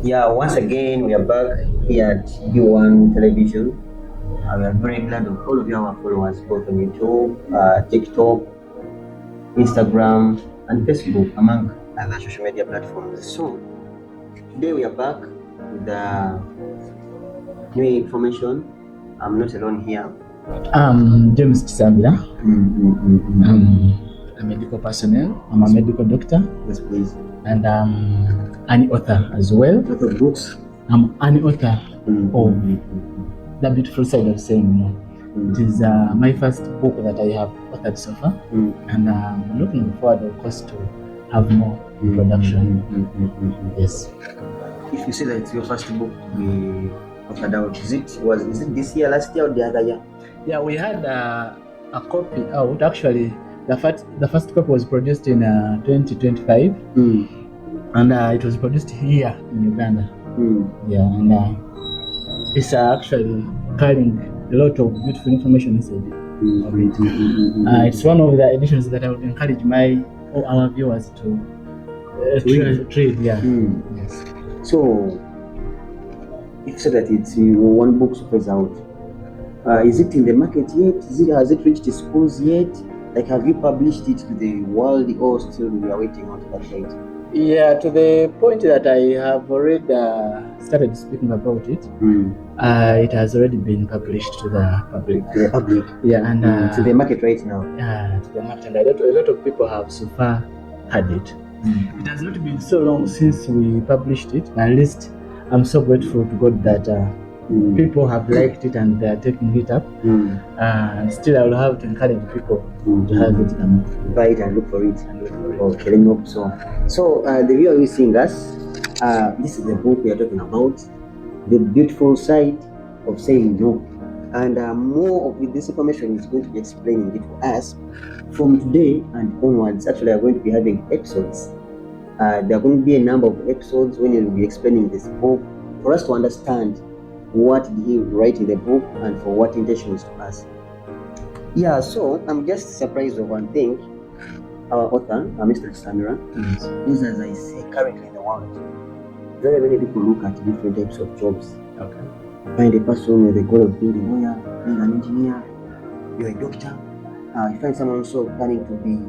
Yeah, once again, we are back here at U1 Television. We are very glad of all of our followers, both on YouTube, TikTok, Instagram, and Facebook, among other social media platforms. So, today we are back with new information. I'm not alone here. James Kisambira. I'm a medical personnel. I'm a medical doctor. Yes, please. And I'm an author as well. What of books? I'm an author of The Beautiful Side of Saying No. It is my first book that I have authored so far. And I'm looking forward, of course, to have more production. Yes. If you say that it's your first book we authored out, is it this year, last year, or the other year? Yeah, we had a copy out. Actually, the first copy was produced in 2025, and it was produced here in Uganda. Yeah, and it's actually carrying a lot of beautiful information inside of it. It's one of the editions that I would encourage our viewers to read. Yeah. Yes. So, if you say that it's one book is out, is it in the market yet? Has it reached the schools yet? Like, have you published it to the world, or still we are waiting on that date? Yeah, to the point that I have already started speaking about it. It has already been published to the public. To the public. Yeah, and to the market right now. Yeah, to the market. And a lot of people have so far had it. It has not been so long since we published it. At least I'm so grateful to God that people have liked it and they are taking it up. And still I will have to encourage people to have it and buy it and look for it. Okay, let me hope so. So the viewer who is seeing us, this is the book we are talking about, The Beautiful Side of Saying No. And more of this information is going to be explaining it to us from today and onwards. Actually, we are going to be having episodes. There are going to be a number of episodes when he will be explaining this book for us to understand what did he write in the book and for what intentions to us. Yeah, so I'm just surprised of one thing. Our author, Mr. Kisambira, is, as I say, currently in the world, very many people look at different types of jobs. Okay. Find a person with the goal of being a lawyer, being an engineer, you're a doctor. You find someone also planning to be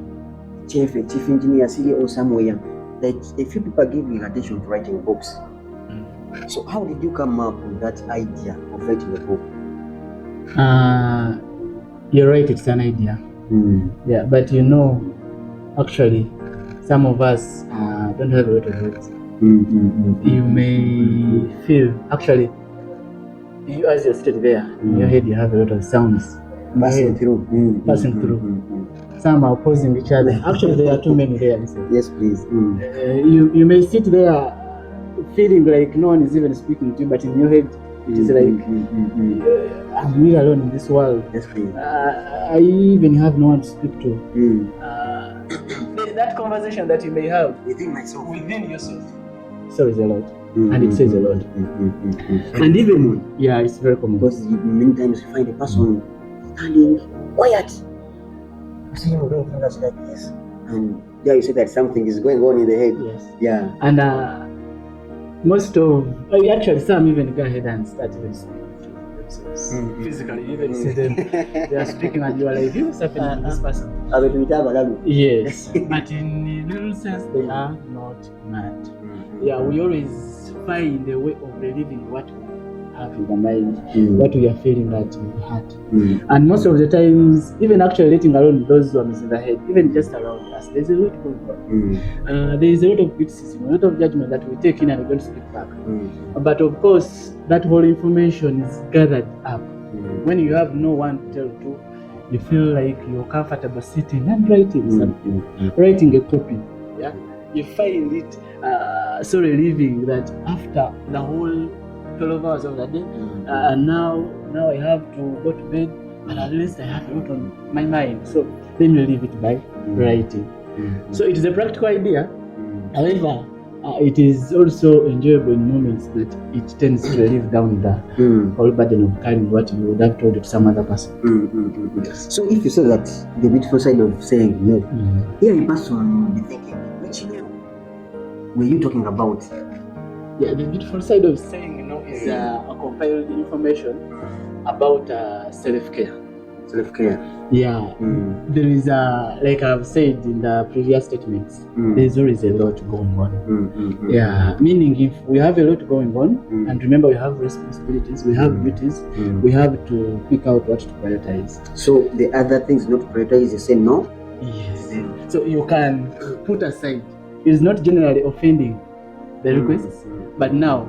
a chief engineer, CEO somewhere. Like, a few people are giving attention to writing books. So how did you come up with that idea of writing a book? You're right, it's an idea. Yeah, but actually, some of us don't have a lot of words. You may feel, actually, you as you're sitting there, in your head you have a lot of sounds Passing through. Some are opposing each other. Actually, there are too many there. Listen. Yes, please. You may sit there feeling like no one is even speaking to you, but in your head it is like I'm really alone in this world. Yes, please. I even have no one to speak to. That conversation that you may have within yourself. So is a lot, and it says a lot. And even it's very common. Because many times you find a person standing quiet. You see him doing things like this, and there you say that something is going on in the head. Yes. Yeah. And actually some even go ahead and start even speaking to themselves physically. You even see them they are speaking and you are like, what's happening to this person? Yes. But in a little sense they are not mad. Yeah, we always find a way of relieving what we have in the mind, what we are feeling that we had. And most of the times, even actually letting alone those ones in the head, even just around us, there's a lot going on. There is a lot of criticism, a lot of judgment that we take in and we don't speak back. But of course, that whole information is gathered up. When you have no one to tell to, you feel like you're comfortable sitting and writing something, writing a copy. Yeah, you find it so relieving that after the whole 12 hours of the day, now I have to go to bed, but at least I have a lot on my mind. So let me leave it by writing. So it is a practical idea. However, it is also enjoyable in moments that it tends to relieve down the whole burden of carrying what you would have told to some other person. So if you say that the beautiful side of saying no, here a person will be thinking, which no were you talking about? Yeah, the beautiful side of saying no is a compiled information about self-care. Self-care. Yeah, there is like I've said in the previous statements, there's always a lot going on. Yeah, meaning if we have a lot going on, and remember we have responsibilities, we have duties, we have to pick out what to prioritize. So the other things not to prioritize, you say no? Yes. So you can put aside. It is not generally offending the requests, but now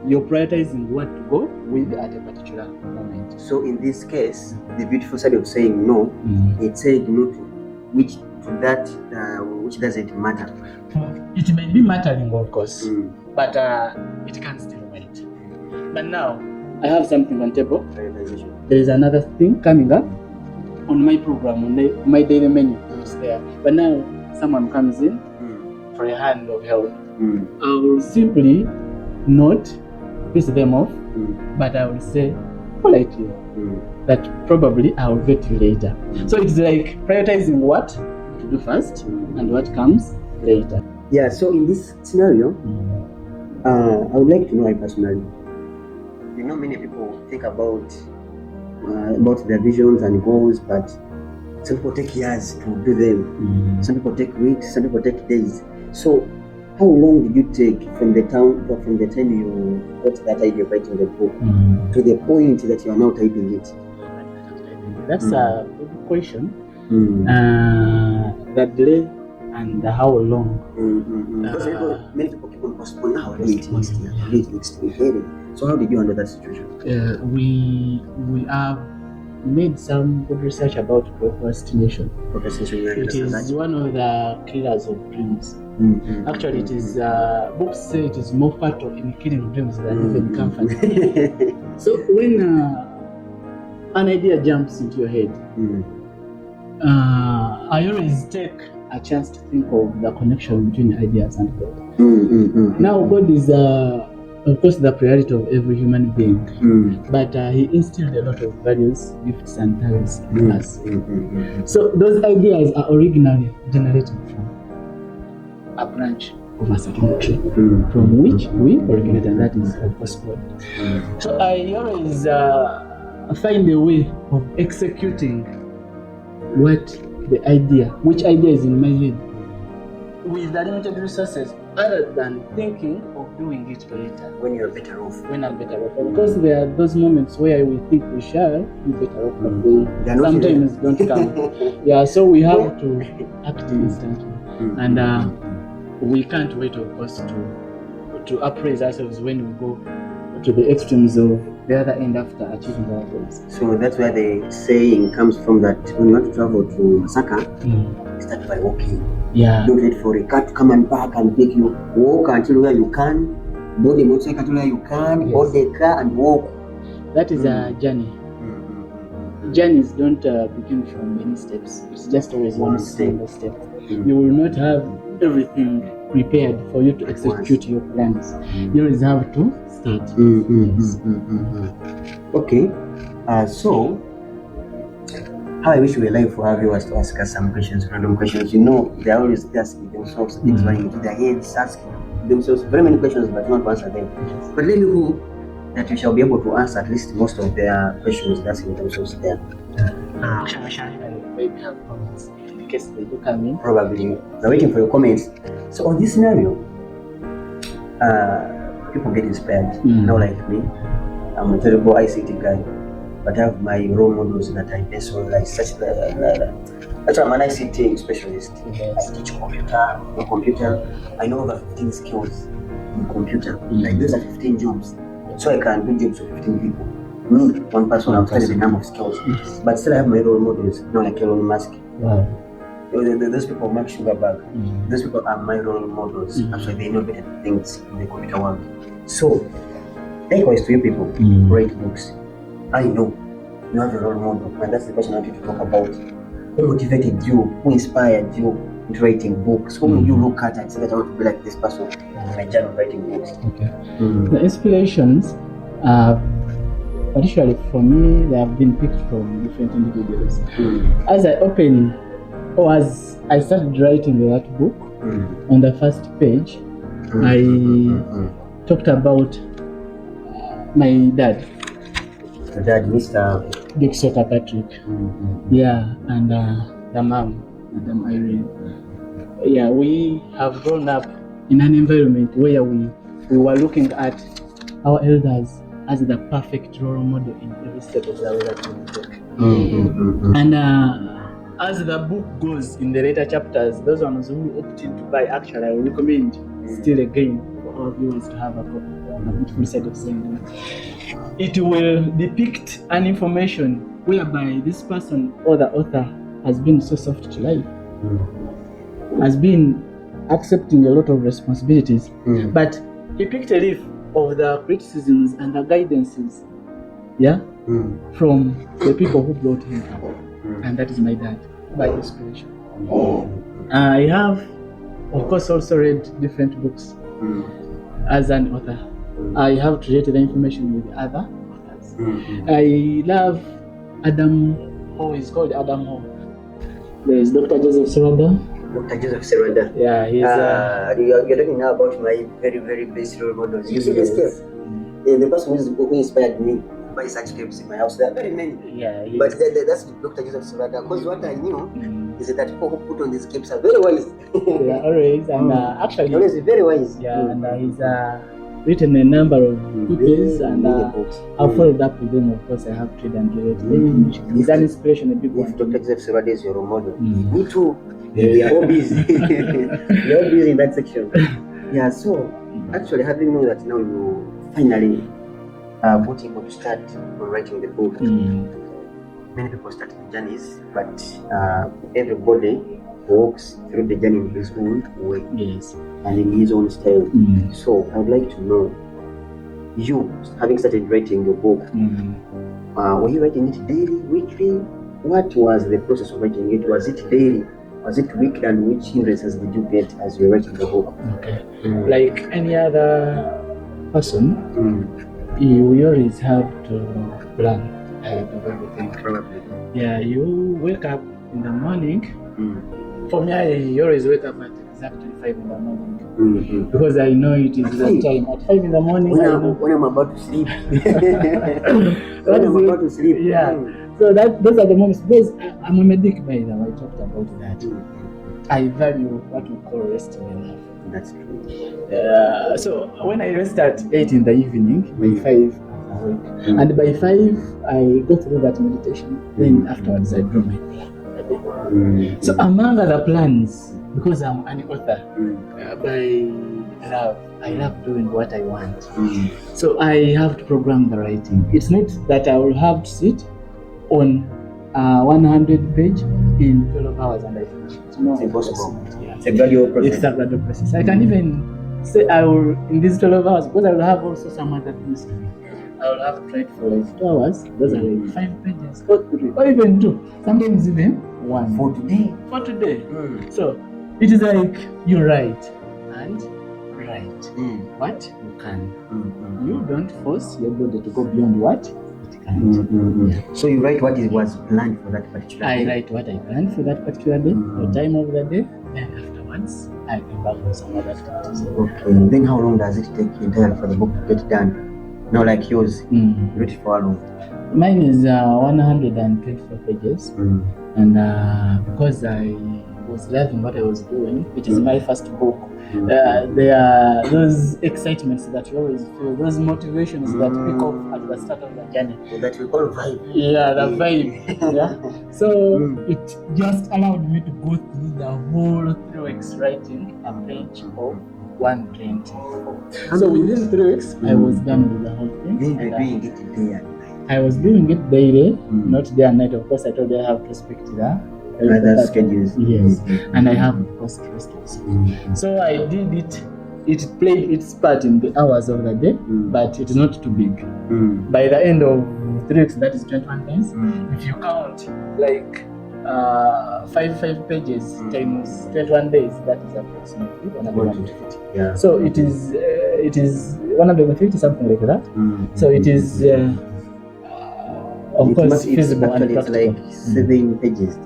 you're prioritizing what to go with at a particular moment. So in this case, the beautiful side of saying no, it's saying no to which doesn't matter. It may be mattering, of course, but it can still wait. But now I have something on table. There is another thing coming up on my program, on my daily menu. It's there. But now someone comes in for a hand of help. I will simply not piss them off, but I will say politely that probably I will get you later. So it's like prioritizing what to do first and what comes later. Yeah, so in this scenario, I would like to know, I personally, you know, many people think about their visions and goals, but some people take years to do them. Some people take weeks, some people take days. So how long did you take from the time you got that idea of writing the book to the point that you are now typing it? That's a good question. That delay and how long? Many people keep on postponing. Now do it next year. Do it next year. So how did you handle that situation? We have made some good research about procrastination. It is one of the killers of dreams. Actually, it is books say it is more fatal in killing dreams than even comfort. So when an idea jumps into your head, I always take a chance to think of the connection between ideas and God. Now, God is of course the priority of every human being, but He instilled a lot of values, gifts and talents in us. So those ideas are originally generated from a branch of a certain tree from which we originated, and that is of course God. So I always find a way of executing which idea is in my head with the limited resources, other than thinking of doing it later. When you're better off. When I'm better off. Of course, there are those moments where we think we shall be better off, but they sometimes don't come. Yeah, so we have to act instantly. And we can't wait, of course, to appraise ourselves when we go to the extremes of the other end after achieving our goals. So that's where the saying comes from, that when you want to travel to Masaka, start by walking. Yeah. Don't wait for a car to come and park and take you. Walk until where you can. Board the motorcycle until where you can. Board the car and walk. That is a journey. Journeys don't begin from many steps. It's just always one single step. You will not have everything prepared for you to execute your plans. You always have to start. Okay. So how I wish we were live for our viewers to ask us some questions, random questions. You know, they're always asking themselves things running into their heads, asking themselves very many questions, but not to answer them. But let me hope that we shall be able to answer at least most of their questions they're asking themselves there. Actually, we shall maybe have comments in case they do come in. Probably. We're waiting for your comments. So on this scenario, people get inspired. Now, like me, I'm a terrible ICT guy, but I have my role models that I base on, like such that's why I'm an ICT specialist. Yes. I teach computer. I know over 15 skills in computer. Like those are 15 jobs. So I can do jobs of 15 people. Me, one person, I've studied the number of skills. But still I have my role models, not like Elon Musk. Wow. Those people, Mark Zuckerberg, those people are my role models. Actually, they know better things in the computer world. So, likewise to you people, write books. I know you have a role model, and that's the person I want you to talk about. Who motivated you? Who inspired you into writing books? Who will you look at and say that I want to be like this person in my journey of writing books? Okay. The inspirations, particularly for me, they have been picked from different individuals. As I started writing that book, on the first page, talked about my dad. Your dad, Mr. Dixon Patrick. Yeah, and the mom, Madam Irene. Yeah, we have grown up in an environment where we were looking at our elders as the perfect role model in every step of the way that we take. And as the book goes in the later chapters, those ones who opted to buy, actually, I will recommend still again for our viewers to have a copy of The Beautiful Side of Saying. It will depict an information whereby this person or the author has been so soft to life, has been accepting a lot of responsibilities, but he picked a leaf of the criticisms and the guidances, from the people who brought him up, and that is my dad by inspiration. I have, of course, also read different books as an author. I have created the information with other authors. I love Adam Ho. He's called Adam Ho. There is Dr. Joseph Serada. Dr. Joseph Serada. Yeah, he's. You're talking now about my very, very best role models. You see this case? The person who inspired me to buy such tapes in my house, there are very many. Yeah, but that's Dr. Joseph Serada. Because what I knew is that people who put on these capes are very wise. Yeah, always. And actually, always very wise. Yeah, and he's written a number of books, and I've followed up with them. Of course, I have Trade and Relate. He's an inspiration, a big one. If Dr. Joseph Serada is your role model, me too. We are all busy. We are all busy in that section. Yeah, so actually, having known that now you finally got able to start writing the book, many people start the journeys, but everybody walks through the journey in his own way, and in his own style. So I would like to know, you having started writing your book, were you writing it daily, weekly? What was the process of writing it? Was it daily? Was it weekly? And which hindrances did you get as you were writing the book? Okay. Like any other person, you always have to plan ahead of everything. Probably. Yeah, you wake up in the morning. For me, I always wake up at exactly 5 in the morning, because I know it is the time at 5 in the morning. When I'm about to sleep. When I'm about to sleep. Yeah. So those are the moments. Because I'm a medic, by the way. I talked about that. I value what we call resting enough. That's true. So when I rest at 8 in the evening, by 5 I'm awake, and by 5 I go through that meditation. Then afterwards I draw my plan. So among other plans, because I'm an author, by love, I love doing what I want. So I have to program the writing. It's not that I will have to sit on 100 page in 12 hours and I finish it. No, it's impossible. It's a gradual process. It's a gradual process. I can even say I will, in these 12 hours, because I will have also some other things to do. I will have to write for like 2 hours. Those are like 5 pages, or 3, or even 2. Sometimes even 1. For today. So it is like you write and write what you can. You don't force your body to go beyond what it can. So you write what was planned for that particular day? I write what I planned for that particular day, the time of the day, and afterwards I come back with some other activities. Okay. Then how long does it take entirely for the book to get done? No, like yours. Read it for how long? Mine is 124 pages, and because I was loving what I was doing, it is my first book. There are those excitements that you always feel, those motivations that pick up at the start of the journey. That we call vibe. Yeah, the vibe. So it just allowed me to go through the whole 3 weeks writing a page of 124. So within 3 weeks, I was done with the whole thing. Then you're doing it day and night. I was doing it daily, not day and night. Of course, I told you I have to respect the other schedules. Yes, and I have, of course, rest also. So I did it. It played its part in the hours of the day, but it is not too big. By the end of 3 weeks, that is 21 days. If you count like 5 pages times 21 days, that is approximately 150. Yeah. So it is 150, something like that. So it is Of course, feasible and it's practical. like 7 pages,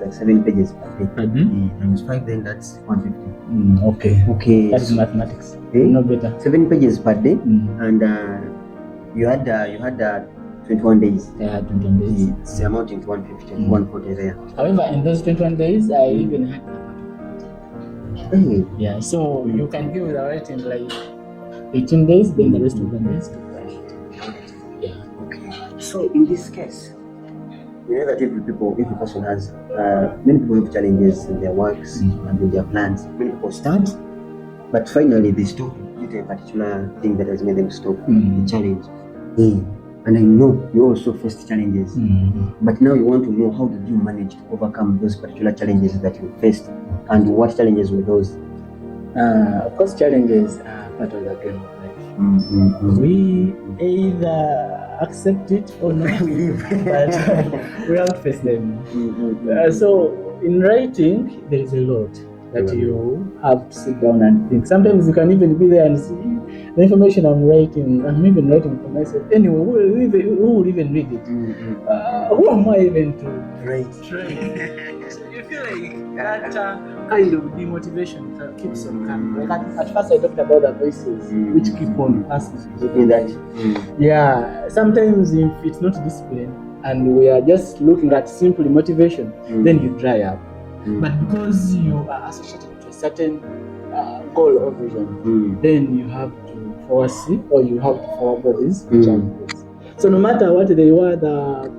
per day. Times 5, then that's 150. Okay. That is mathematics. Eh? No better. 7 pages per day, and you had 21 days. I had 21 days. It's amounting to 150, 140 there. However, in those 21 days, I even had yeah, so you can give the writing like 18 days, then the rest of the days to write. Yeah. Okay. So in this case, we know that every person has many people have challenges in their works and in their plans. Many people start, but finally they stop due to a particular thing that has made them stop the challenge. And I know you also faced challenges, but now you want to know how did you manage to overcome those particular challenges that you faced, and what challenges were those? Of course, challenges are part of the game of life. We either accept it or not, we live, but we have to face them. So in writing, there is a lot that you have to sit down and think. Sometimes you can even be there and see the information I'm writing. I'm even writing for myself. Anyway, who will even read it? Who am I even to write? So you feel like that kind of demotivation keeps on coming. Like at first I talked about the voices which keep on passing. Yeah, sometimes if it's not discipline and we are just looking at simply motivation, then you dry up. But because you are associated to a certain goal or vision, then you have to foresee or you have to forego these challenges. So no matter what they were, the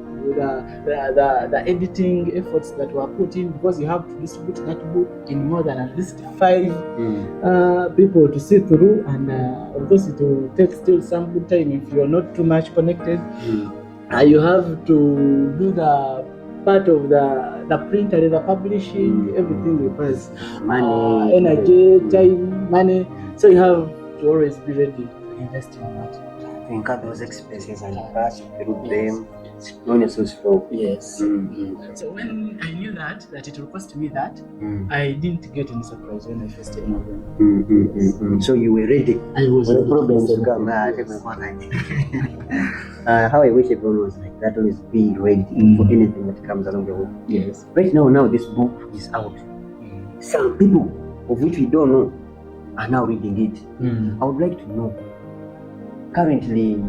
editing efforts that were put in, because you have to distribute that book in more than at least 5 people to see through, and of course it will take still some good time if you are not too much connected. You have to do the part of the printer, the publishing, everything requires money, energy, time, money. So you have to always be ready to invest in that. To incur those expenses and pass through them. No necessary flow. Yes. So when I knew that it will cost me that, I didn't get any surprise when I faced any of them. So you were ready. I was when ready. The problems to come. How I wish everyone was like that, always be ready for anything that comes along the way. Yes. Right now this book is out. Some people of which we don't know are now reading it. I would like to know, currently,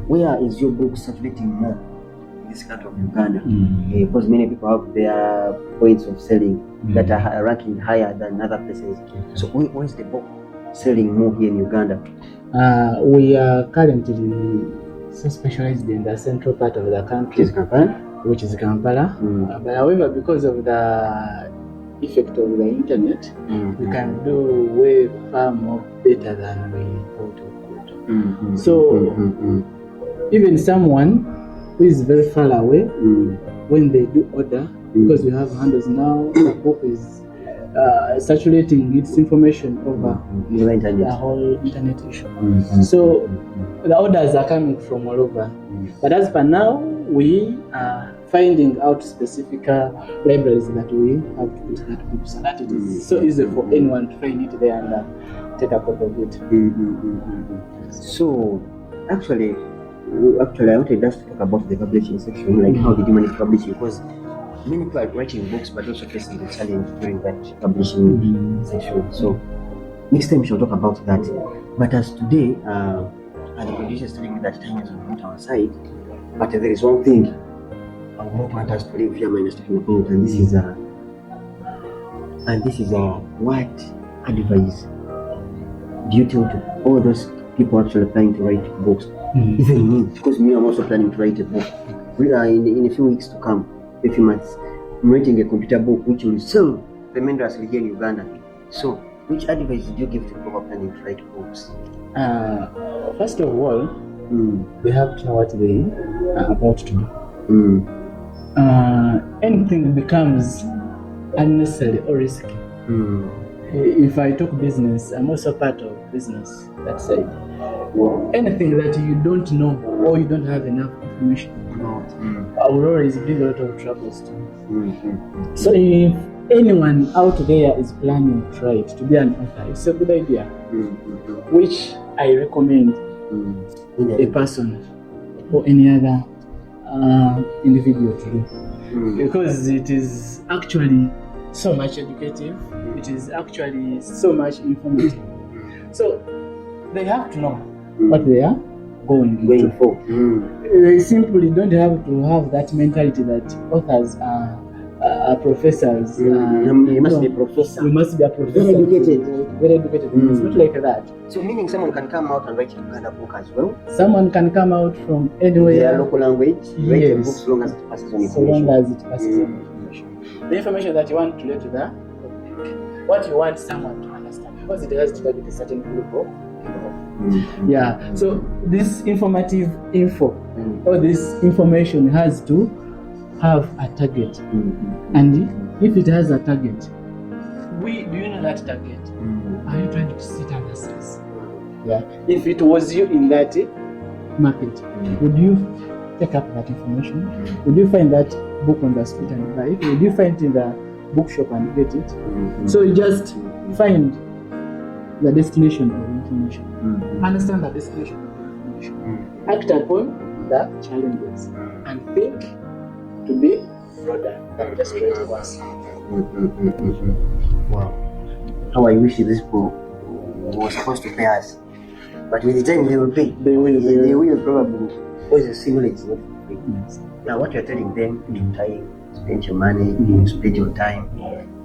where is your book circulating more in this country of Uganda? Because many people have their points of selling that are ranking higher than other places. So where is the book selling more here in Uganda? We are currently so specialized in the central part of the country, which is Kampala. But however, because of the effect of the internet, we can do way far more better than we thought we could. So even someone who is very far away, when they do order, because we have handles now, the book is saturating its information over the whole internet issue. So the orders are coming from all over. But as per now, we are finding out specific libraries that we have to put that book, so that it is so easy for anyone to find it there and take a copy of it. So actually, I wanted us to talk about the publishing section, like how did you manage publishing? Because many people are writing books but also facing the challenge during that publishing section. So next time we shall talk about that. But as today, the producer is telling me that time is on our side, but there is one thing I would not want us to leave here minus talking about, and this is what advice do you tell to all those people actually planning to write books? Even me, because me, I'm also planning to write a book. In a few weeks to come, a few months, I'm writing a computer book which will sell tremendously here in Uganda. So, which advice did you give to people planning to write books? First of all, they have to know what they are about to do. Anything becomes unnecessary or risky. If I talk business, I'm also part of business, that side. Anything that you don't know or you don't have enough information about, I will always bring a lot of troubles to you. So if anyone out there is planning to try it, to be an author, it's a good idea, which I recommend a person or any other individual to do, because it is actually so much educative. It is actually so much informative. So they have to know what they are going for. They simply don't have to have that mentality that authors are professors. You must be a professor. You must be a professor. Very educated. Very educated. It's not like that. So meaning someone can come out and write a Uganda book as well? Someone can come out from anywhere. Their local language, write a book so long as it passes on information. So long as it passes on information. The information that you want to let to the public, what you want someone to understand, because it has to do with a certain group of people. Yeah. So this informative info or this information has to have a target. And if it has a target, do you know that target? Are you trying to sit under stress? Yeah. If it was you in that market, would you take up that information? Would you find that book on the street and buy it? Would you find it in the bookshop and get it? So you just find the destination of information. Understand the destination of information. Act upon the challenges and think to be broader than just creative ones. Wow. How I wish this book was supposed to pay us. But with the time they will pay. They will probably, because the signal is not free. Now what you're telling them, your time, spend your money, you spend your time,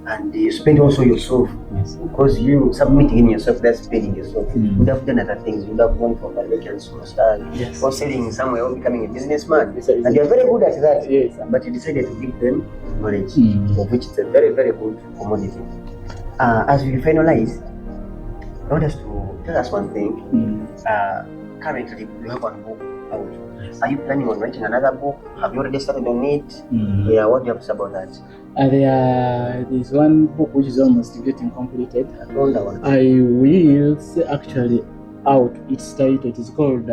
and you spend also yourself. Because you submitting yourself, that's spending yourself. You would have done other things. You would have gone for American superstar, or selling somewhere, or becoming a businessman. And you're very good at that. But you decided to give them knowledge, of which is a very, very good commodity. As we finalize, I want us to tell us one thing. Currently, you have one book out. Are you planning on writing another book? Have you already started on it? Yeah, what do you have to say about that? There is one book which is almost getting completed. I will say actually out its title. It is called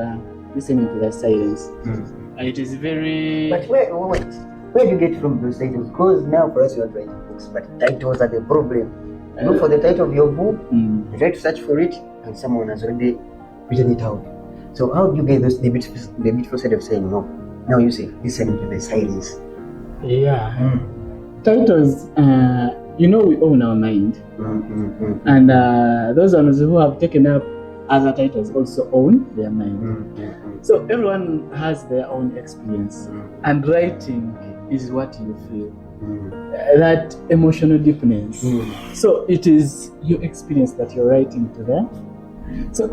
Listening to the Silence. It is very... But wait, where do you get from those titles? Because now for us we are writing books, but titles are the problem. Look for the title of your book, try to search for it, and someone has already written it out. So how do you get the beautiful side of saying no? Now you say, listening to the silence. Yeah. Titles, we own our mind. And those ones who have taken up other titles also own their mind. So everyone has their own experience. And writing is what you feel. That emotional deepness. So it is your experience that you're writing to them. So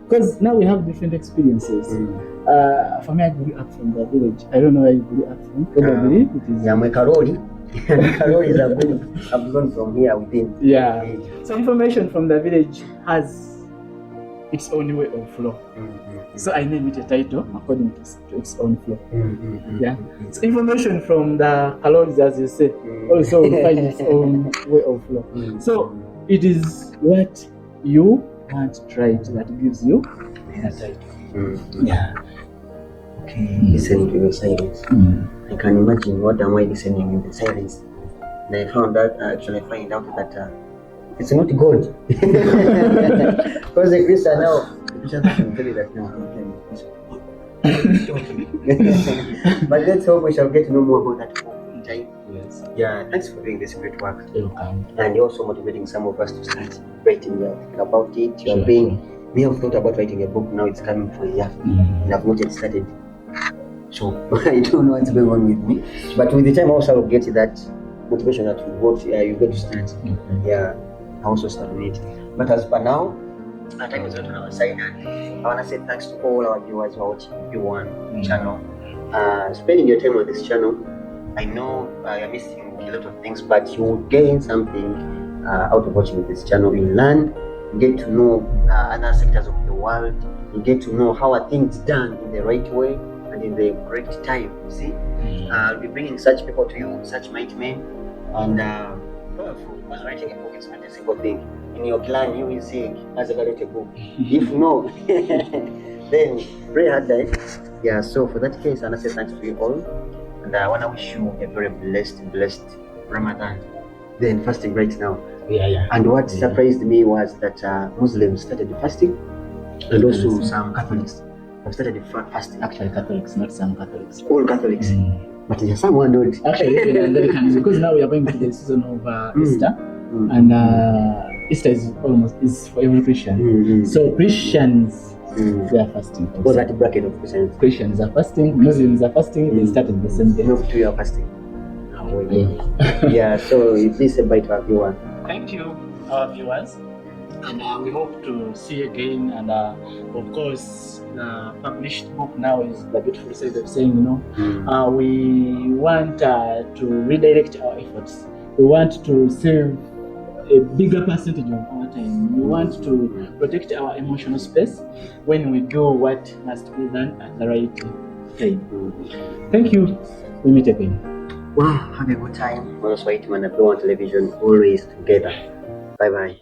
because now we have different experiences. For me, I grew up from the village. I don't know where you grew up from. Probably it is. Yeah, my Karoli. Karoli is I've gone from here within. Yeah. So information from the village has its own way of flow. So I name it a title according to its own flow. Yeah. So information from the Kaloris, as you said, also will find its own way of flow. So it is what you want to write that gives you a title. Yeah. Okay. Listening to your silence. I can imagine what am I listening in the silence. And I find out that it's not God. Because the Christian now, can tell you that now. But let's hope we shall get to know more about that book in time. Yes. Yeah, thanks for doing this great work. And you're also motivating some of us to start writing about it. We have thought about writing a book, now it's coming for a year. And I've not yet started. So I don't know what's going on with me. But with the time also I'll get that motivation that you got to start. Yeah, I also start on it. But as per now, our time is not on our side, and I want to say thanks to all our viewers who are watching V1 channel. Spending your time on this channel, I know you're missing a lot of things, but you will gain something out of watching this channel. You learn, you get to know other sectors of the world, you get to know how are things done in the right way and in the correct time. You see, I'll be bringing such people to you, such mighty men, and powerful. Because writing a book is not a simple thing. In your clan, you will say, "Has ever written a book?" If no, then pray hard, guys. Yeah. So for that case, I want to say thanks to you all, and I want to wish you a very blessed Ramadan. Then fasting right now. Yeah. And what surprised me was that Muslims started fasting, and also some Catholics. have started fasting. Actually, Catholics, not some Catholics. All Catholics. But there are some who are not. Actually, even Anglicans, because now we are going to the season of Easter, and Easter is for every Christian. So Christians, they are fasting. What's that bracket of Christians? Christians are fasting, Muslims are fasting. They started the same day. No, two are fasting. Yeah. So please say bye to our viewers. Thank you, our viewers, and we hope to see you again. And of course, the published book now is The Beautiful Side of Saying No. We want to redirect our efforts. We want to save a bigger percentage of our time. We want to protect our emotional space when we do what must be done at the right time. Thank you. We meet again. Wow, have a good time. On Swahili Man on television, always together. Bye bye.